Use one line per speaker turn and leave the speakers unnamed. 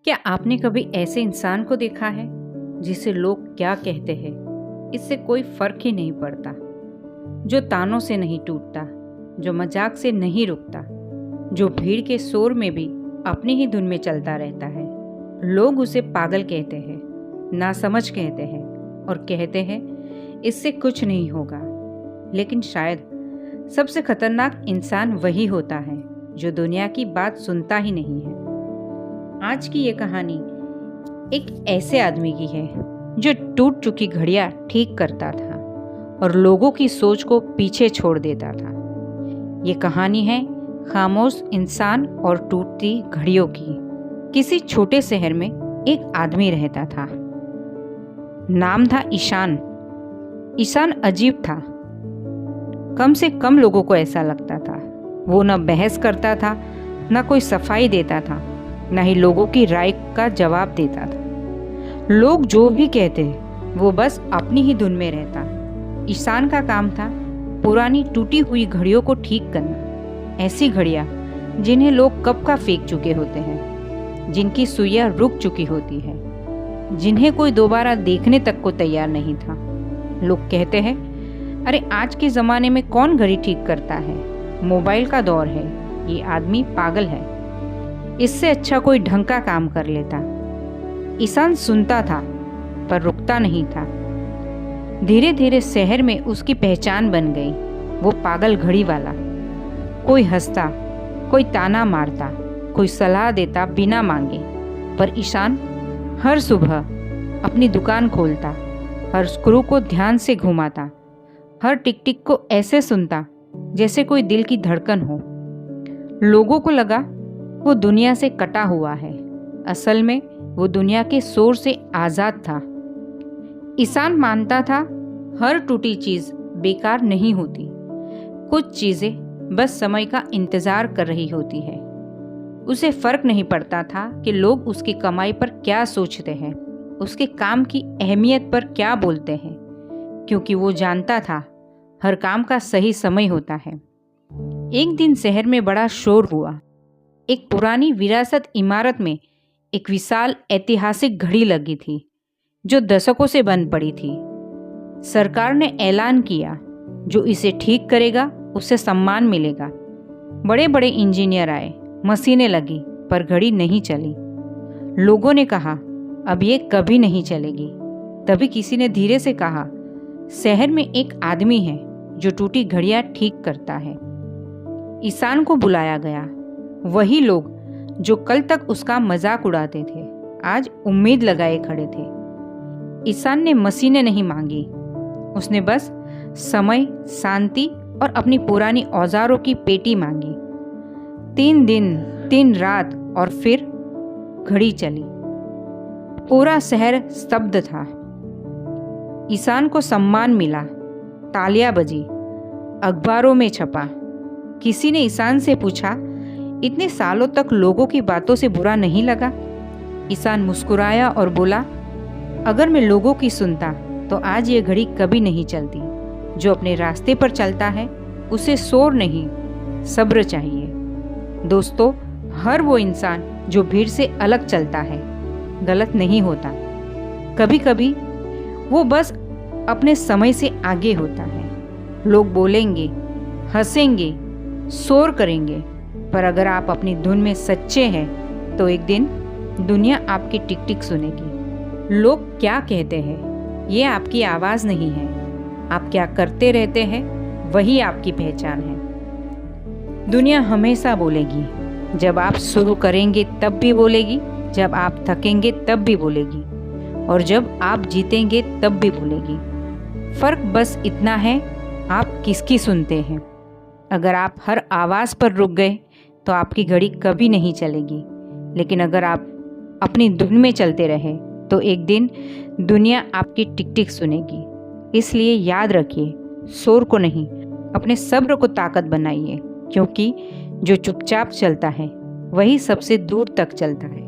क्या आपने कभी ऐसे इंसान को देखा है जिसे लोग क्या कहते हैं इससे कोई फर्क ही नहीं पड़ता, जो तानों से नहीं टूटता, जो मजाक से नहीं रुकता, जो भीड़ के शोर में भी अपनी ही धुन में चलता रहता है। लोग उसे पागल कहते हैं, नासमझ कहते हैं और कहते हैं इससे कुछ नहीं होगा। लेकिन शायद सबसे खतरनाक इंसान वही होता है जो दुनिया की बात सुनता ही नहीं है। आज की ये कहानी एक ऐसे आदमी की है जो टूट चुकी घड़ियां ठीक करता था और लोगों की सोच को पीछे छोड़ देता था। ये कहानी है खामोश इंसान और टूटती घड़ियों की। किसी छोटे शहर में एक आदमी रहता था। नाम था ईशान। ईशान अजीब था। कम से कम लोगों को ऐसा लगता था। वो न बहस करता था, न कोई सफाई देता था, न ही लोगों की राय का जवाब देता था। लोग जो भी कहते वो बस अपनी ही धुन में रहता। ईशान का काम था पुरानी टूटी हुई घड़ियों को ठीक करना। ऐसी घड़ियां जिन्हें लोग कब का फेंक चुके होते हैं, जिनकी सुइयां रुक चुकी होती है, जिन्हें कोई दोबारा देखने तक को तैयार नहीं था। लोग कहते हैं, अरे आज के ज़माने में कौन घड़ी ठीक करता है, मोबाइल का दौर है, ये आदमी पागल है, इससे अच्छा कोई ढंग का काम कर लेता। ईशान सुनता था पर रुकता नहीं था। धीरे धीरे शहर में उसकी पहचान बन गई, वो पागल घड़ी वाला। कोई हंसता, कोई ताना मारता, कोई सलाह देता बिना मांगे, पर ईशान हर सुबह अपनी दुकान खोलता, हर स्क्रू को ध्यान से घुमाता, हर टिक टिक को ऐसे सुनता जैसे कोई दिल की धड़कन हो। लोगों को लगा वो दुनिया से कटा हुआ है। असल में वो दुनिया के शोर से आज़ाद था। ईशान मानता था हर टूटी चीज़ बेकार नहीं होती। कुछ चीज़ें बस समय का इंतज़ार कर रही होती है। उसे फर्क नहीं पड़ता था कि लोग उसकी कमाई पर क्या सोचते हैं, उसके काम की अहमियत पर क्या बोलते हैं, क्योंकि वो जानता था हर काम का सही समय होता है। एक दिन शहर में बड़ा शोर हुआ। एक पुरानी विरासत इमारत में एक विशाल ऐतिहासिक घड़ी लगी थी जो दशकों से बंद पड़ी थी। सरकार ने ऐलान किया, जो इसे ठीक करेगा उसे सम्मान मिलेगा। बड़े बड़े इंजीनियर आए, मशीनें लगी, पर घड़ी नहीं चली। लोगों ने कहा अब ये कभी नहीं चलेगी। तभी किसी ने धीरे से कहा, शहर में एक आदमी है जो टूटी घड़ियां ठीक करता है। ईशान को बुलाया गया। वही लोग जो कल तक उसका मजाक उड़ाते थे आज उम्मीद लगाए खड़े थे। ईशान ने मशीनें नहीं मांगी, उसने बस समय, शांति और अपनी पुरानी औजारों की पेटी मांगी। 3 दिन 3 रात और फिर घड़ी चली। पूरा शहर स्तब्ध था। ईशान को सम्मान मिला, तालियां बजी, अखबारों में छपा। किसी ने ईशान से पूछा, इतने सालों तक लोगों की बातों से बुरा नहीं लगा? ईशान मुस्कुराया और बोला, अगर मैं लोगों की सुनता तो आज ये घड़ी कभी नहीं चलती। जो अपने रास्ते पर चलता है उसे शोर नहीं, सब्र चाहिए। दोस्तों, हर वो इंसान जो भीड़ से अलग चलता है गलत नहीं होता। कभी कभी वो बस अपने समय से आगे होता है। लोग बोलेंगे, हंसेंगे, शोर करेंगे, पर अगर आप अपनी धुन में सच्चे हैं तो एक दिन दुनिया आपकी टिक टिक सुनेगी। लोग क्या कहते हैं ये आपकी आवाज़ नहीं है। आप क्या करते रहते हैं वही आपकी पहचान है। दुनिया हमेशा बोलेगी, जब आप शुरू करेंगे तब भी बोलेगी, जब आप थकेंगे तब भी बोलेगी, और जब आप जीतेंगे तब भी बोलेगी। फ़र्क बस इतना है, आप किसकी सुनते हैं। अगर आप हर आवाज़ पर रुक गए तो आपकी घड़ी कभी नहीं चलेगी। लेकिन अगर आप अपनी धुन में चलते रहे तो एक दिन दुनिया आपकी टिक टिक सुनेगी। इसलिए याद रखिए, शोर को नहीं, अपने सब्र को ताकत बनाइए, क्योंकि जो चुपचाप चलता है वही सबसे दूर तक चलता है।